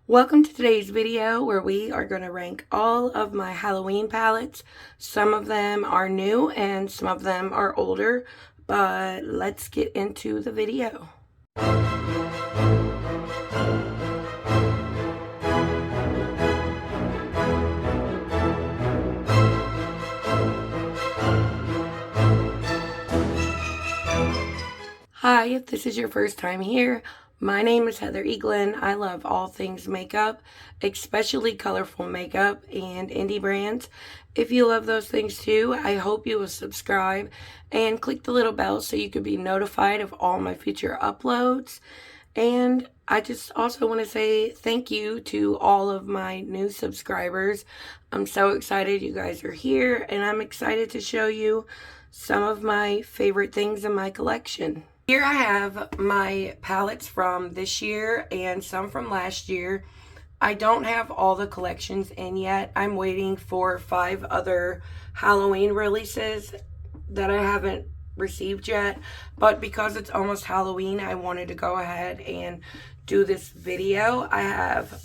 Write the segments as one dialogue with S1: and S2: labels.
S1: Welcome to today's video where we are going to rank all of my Halloween palettes. Some of them are new and some of them are older, but let's get into the video. Hi, if this is your first time here, my name is Heather Eaglin. I love all things makeup, especially colorful makeup and indie brands. If you love those things too, I hope you will subscribe and click the little bell so you can be notified of all my future uploads. And I just also want to say thank you to all of my new subscribers. I'm so excited you guys are here, and I'm excited to show you some of my favorite things in my collection. Here I have my palettes from this year and some from last year. I don't have all the collections in yet. I'm waiting for 5 other Halloween releases that I haven't received yet. But because it's almost Halloween, I wanted to go ahead and do this video. I have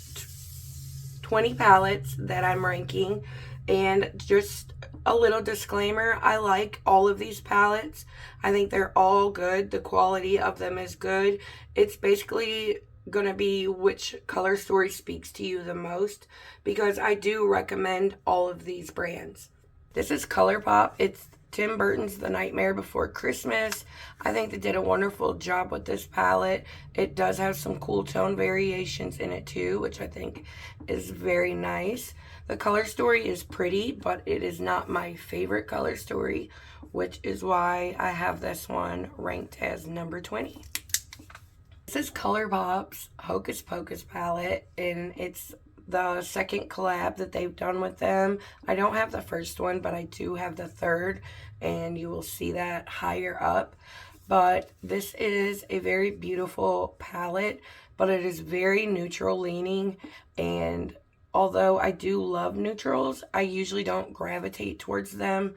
S1: 20 palettes that I'm ranking. And just a little disclaimer, I like all of these palettes. I think they're all good. The quality of them is good. It's basically going to be which color story speaks to you the most, because I do recommend all of these brands. This is ColourPop. It's Tim Burton's The Nightmare Before Christmas. I think they did a wonderful job with this palette. It does have some cool tone variations in it too, which I think is very nice. The color story is pretty, but it is not my favorite color story, which is why I have this one ranked as number 20. This is ColourPop's Hocus Pocus palette, and it's the second collab that they've done with them. I don't have the first one, but I do have the third, and you will see that higher up. But this is a very beautiful palette, but it is very neutral leaning, and although I do love neutrals, I usually don't gravitate towards them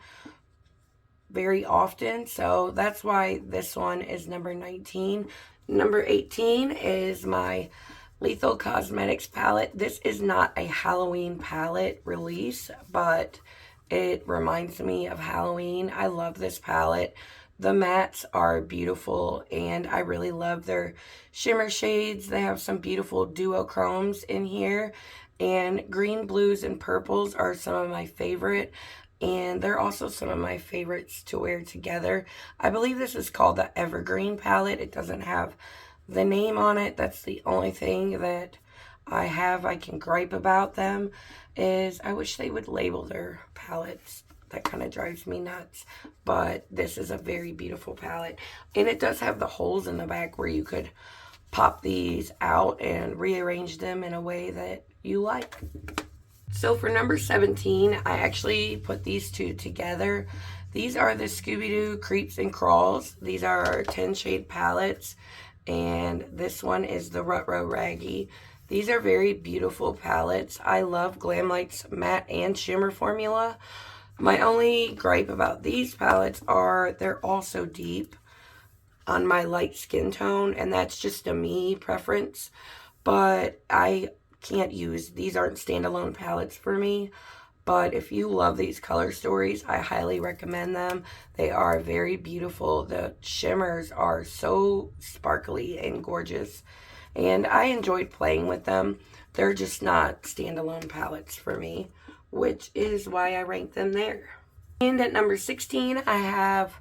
S1: very often, so that's why this one is number 19. Number 18 is my Lethal Cosmetics palette. This is not a Halloween palette release, but it reminds me of Halloween. I love this palette. The mattes are beautiful, and I really love their shimmer shades. They have some beautiful duochromes in here, and green, blues, and purples are some of my favorite, and they're also some of my favorites to wear together. I believe this is called the Evergreen palette. It doesn't have the name on it. That's the only thing that I can gripe about them, is I wish they would label their palettes. That kind of drives me nuts. But this is a very beautiful palette, and it does have the holes in the back where you could pop these out and rearrange them in a way that you like. So for number 17, I actually put these two together. These are the Scooby-Doo Creeps and Crawls. These are our 10 shade palettes, and this one is the Rutro Raggy. These are very beautiful palettes. I love GLAMLITE's matte and shimmer formula. My only gripe about these palettes are they're all so deep on my light skin tone, and that's just a me preference, but I can't use, these aren't standalone palettes for me. But if you love these color stories, I highly recommend them. They are very beautiful. The shimmers are so sparkly and gorgeous, and I enjoyed playing with them. They're just not standalone palettes for me, which is why I rank them there. And at number 16, I have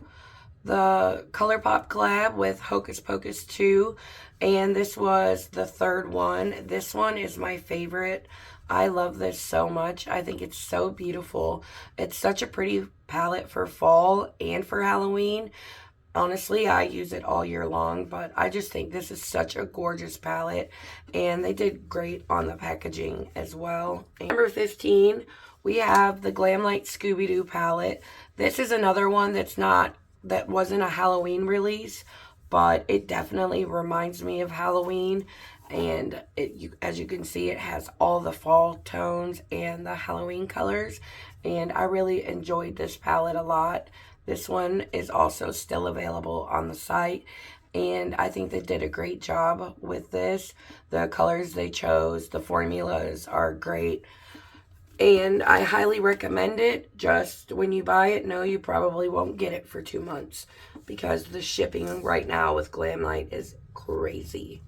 S1: the ColourPop collab with Hocus Pocus 2, and this was the third one. This one is my favorite. I love this so much. I think it's so beautiful. It's such a pretty palette for fall and for Halloween. Honestly, I use it all year long, but I just think this is such a gorgeous palette, and they did great on the packaging as well. And number 15, we have the GLAMLITE Scooby-Doo palette. This is another one that wasn't a Halloween release, but it definitely reminds me of Halloween, and as you can see, it has all the fall tones and the Halloween colors, and I really enjoyed this palette a lot. This one is also still available on the site, and I think they did a great job with this. The colors they chose, the formulas are great, and I highly recommend it. Just when you buy it, know you probably won't get it for 2 months because the shipping right now with GLAMLITE is crazy.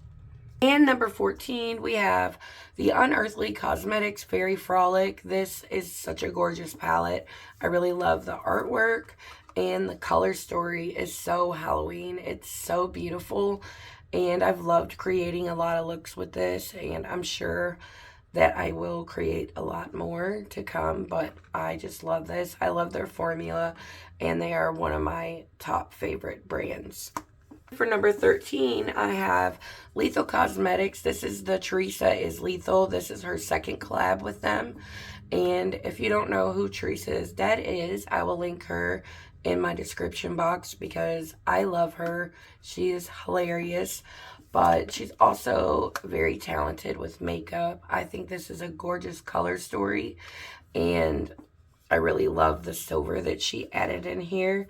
S1: And number 14, we have the Unearthly Cosmetics Fairy Frolic. This is such a gorgeous palette. I really love the artwork, and the color story is so Halloween. It's so beautiful, and I've loved creating a lot of looks with this, and I'm sure that I will create a lot more to come, but I just love this. I love their formula, and they are one of my top favorite brands. For number 13, I have Lethal Cosmetics. This is the Teresa is Lethal. This is her second collab with them. And if you don't know who Teresa is Dead is, I will link her in my description box because I love her. She is hilarious, but she's also very talented with makeup. I think this is a gorgeous color story, and I really love the silver that she added in here.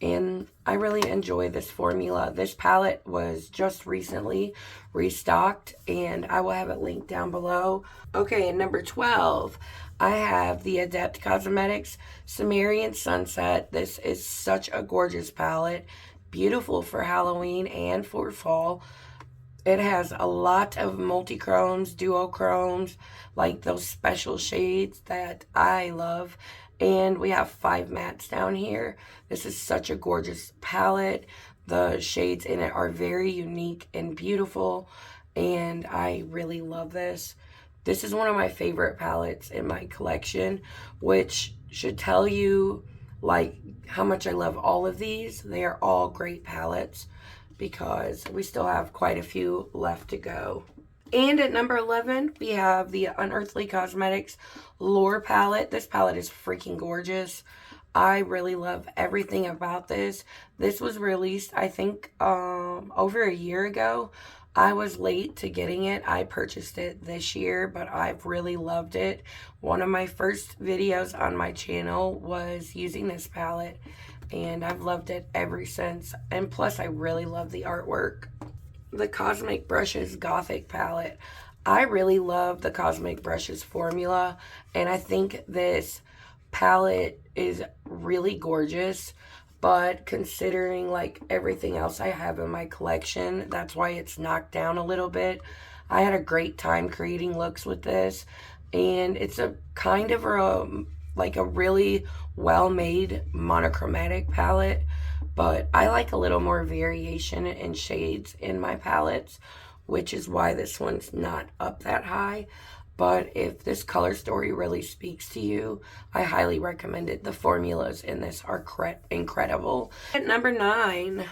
S1: And I really enjoy this formula. This palette was just recently restocked, and I will have it linked down below. Okay, and number 12, I have the ADEPT Cosmetics Samarian Sunset. This is such a gorgeous palette. Beautiful for Halloween and for fall. It has a lot of multi-chromes, duochromes, like those special shades that I love. And we have 5 mattes down here. This is such a gorgeous palette. The shades in it are very unique and beautiful, and I really love this. This is one of my favorite palettes in my collection, which should tell you like how much I love all of these. They are all great palettes because we still have quite a few left to go. And at number 11, we have the Unearthly Cosmetics Lore palette. This palette is freaking gorgeous. I really love everything about this. This was released, I think, over a year ago. I was late to getting it. I purchased it this year, but I've really loved it. One of my first videos on my channel was using this palette, and I've loved it ever since. And plus, I really love the artwork. The Cosmic Brushes Gothic palette. I really love the Cosmic Brushes formula, and I think this palette is really gorgeous, but considering like everything else I have in my collection, that's why it's knocked down a little bit. I had a great time creating looks with this, and it's a kind of like a really well-made monochromatic palette, but I like a little more variation in shades in my palettes, which is why this one's not up that high. But if this color story really speaks to you, I highly recommend it. The formulas in this are incredible. At number 9,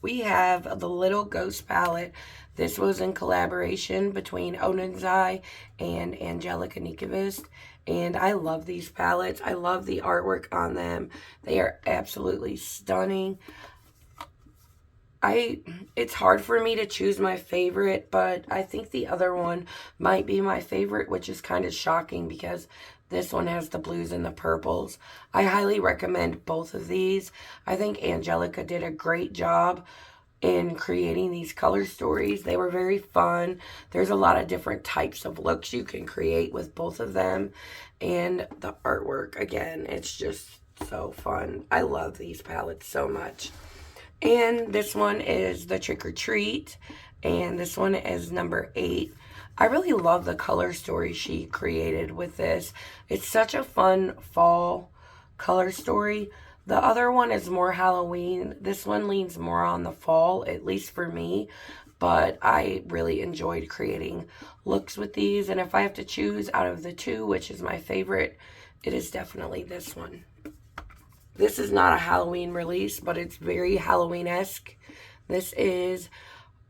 S1: we have the Little Ghost palette. This was in collaboration between ODENS and ANGELICA NYQVIST. And I love these palettes. I love the artwork on them. They are absolutely stunning. It's hard for me to choose my favorite, but I think the other one might be my favorite, which is kind of shocking because this one has the blues and the purples. I highly recommend both of these. I think ANGELICA did a great job in creating these color stories. They were very fun. There's a lot of different types of looks you can create with both of them. And the artwork, again, it's just so fun. I love these palettes so much. And this one is the Trick or Treat, and this one is number 8. I really love the color story she created with this. It's such a fun fall color story. The other one is more Halloween. This one leans more on the fall, at least for me, but I really enjoyed creating looks with these. And if I have to choose out of the two, which is my favorite, it is definitely this one. This is not a Halloween release, but it's very Halloween-esque. This is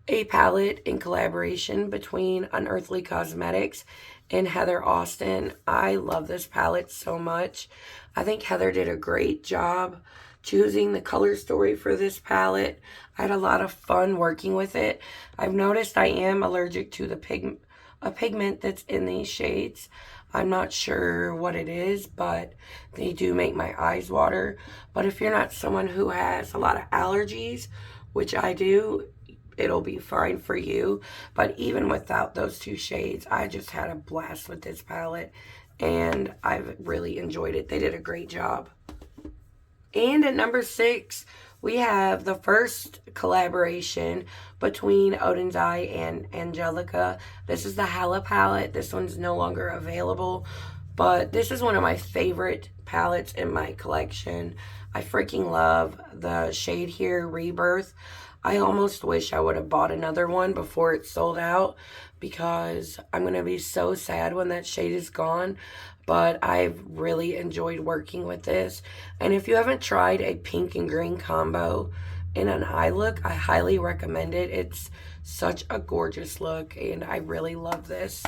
S1: a palette in collaboration between Unearthly Cosmetics and Heather Austin. I love this palette so much. I think Heather did a great job choosing the color story for this palette. I had a lot of fun working with it. I've noticed I am allergic to the pigment that's in these shades. I'm not sure what it is, but they do make my eyes water. But if you're not someone who has a lot of allergies which I do, it'll be fine for you. But even without those two shades, I just had a blast with this palette, and I've really enjoyed it. They did a great job. And at number 6, we have the first collaboration between ODENS and ANGELICA. This is the Hala palette. This one's no longer available, but this is one of my favorite palettes in my collection. I freaking love the shade here, Rebirth. I almost wish I would have bought another one before it sold out, because I'm going to be so sad when that shade is gone. But I've really enjoyed working with this. And if you haven't tried a pink and green combo in an eye look, I highly recommend it. It's such a gorgeous look, and I really love this.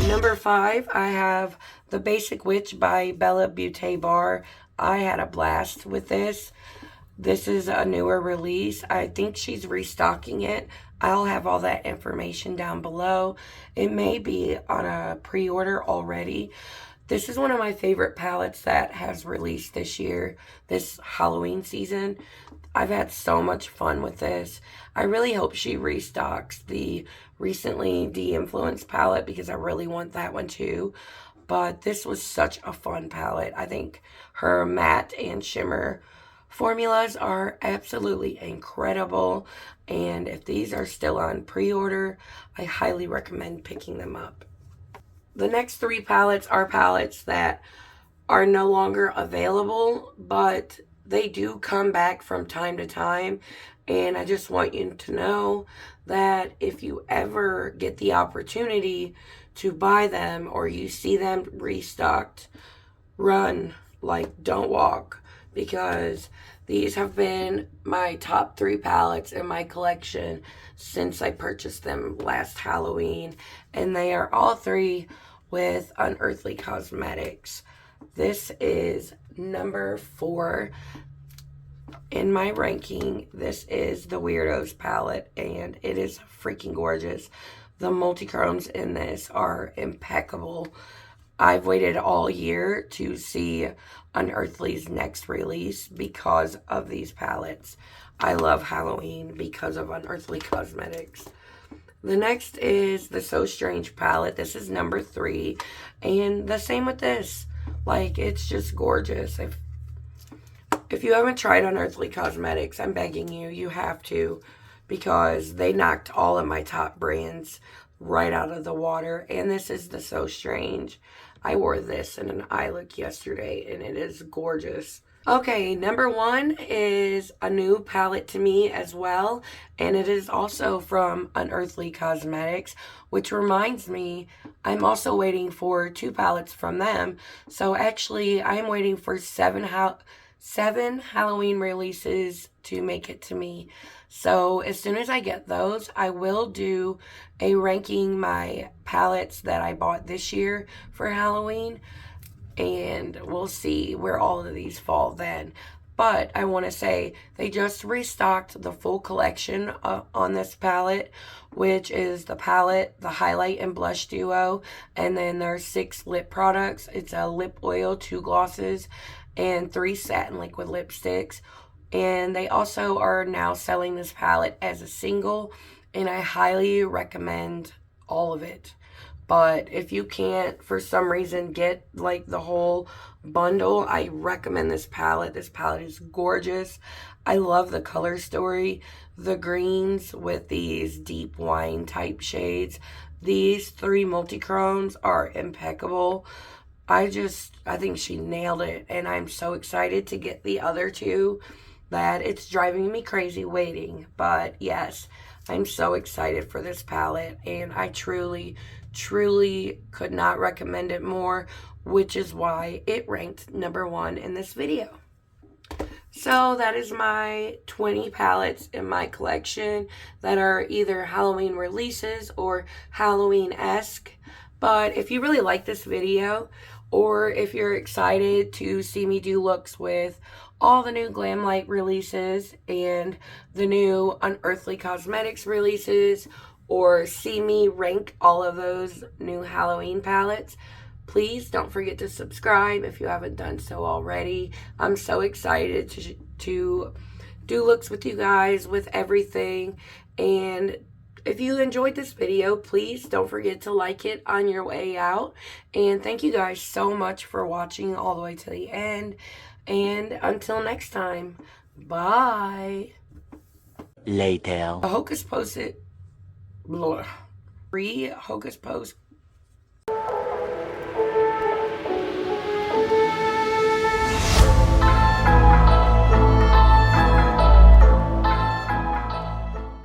S1: Number 5, I have the Basic Witch by BEAUTE Bar. I had a blast with this. This is a newer release. I think she's restocking it. I'll have all that information down below. It may be on a pre-order already. This is one of my favorite palettes that has released this year, this Halloween season. I've had so much fun with this. I really hope she restocks the recently de-influenced palette, because I really want that one too. But this was such a fun palette. I think her matte and shimmer formulas are absolutely incredible, and if these are still on pre-order, I highly recommend picking them up. The next 3 palettes are palettes that are no longer available, but they do come back from time to time, and I just want you to know that if you ever get the opportunity to buy them or you see them restocked, run, like, don't walk, because these have been my top 3 palettes in my collection since I purchased them last Halloween, and they are all 3 with Unearthly Cosmetics. This is number 4 in my ranking. This is the Weirdos palette, and it is freaking gorgeous. The multi-chromes in this are impeccable. I've waited all year to see Unearthly's next release because of these palettes. I love Halloween because of Unearthly Cosmetics. The next is the So Strange palette. This is number 3. And the same with this. Like, it's just gorgeous. If you haven't tried Unearthly Cosmetics, I'm begging you, you have to. Because they knocked all of my top brands right out of the water. And this is the So Strange. I wore this in an eye look yesterday, and it is gorgeous. Okay, number 1 is a new palette to me as well, and it is also from Unearthly Cosmetics, which reminds me, I'm also waiting for 2 palettes from them. So actually, I'm waiting for 7 Halloween releases to make it to me. So as soon as I get those, I will do a ranking my palettes that I bought this year for Halloween, and we'll see where all of these fall then. But I want to say they just restocked the full collection on this palette, which is the palette, the highlight and blush duo, and then there's 6 lip products. It's a lip oil, 2 glosses, and 3 satin liquid lipsticks. And they also are now selling this palette as a single, and I highly recommend all of it. But if you can't, for some reason, get like the whole bundle, I recommend this palette. This palette is gorgeous. I love the color story. The greens with these deep wine type shades. These 3 multi-chromes are impeccable. I think she nailed it, and I'm so excited to get the other 2 that it's driving me crazy waiting. But yes, I'm so excited for this palette, and I truly could not recommend it more, which is why it ranked number 1 in this video. So that is my 20 palettes in my collection that are either Halloween releases or Halloween-esque. But if you really like this video, or if you're excited to see me do looks with all the new GLAMLITE releases and the new Unearthly Cosmetics releases, or see me rank all of those new Halloween palettes, Please don't forget to subscribe if you haven't done so already. I'm so excited to do looks with you guys with everything. And if you enjoyed this video, please don't forget to like it on your way out. And thank you guys so much for watching all the way to the end. And until next time, bye.
S2: Later.
S1: The Hocus Pocus, free Hocus Pocus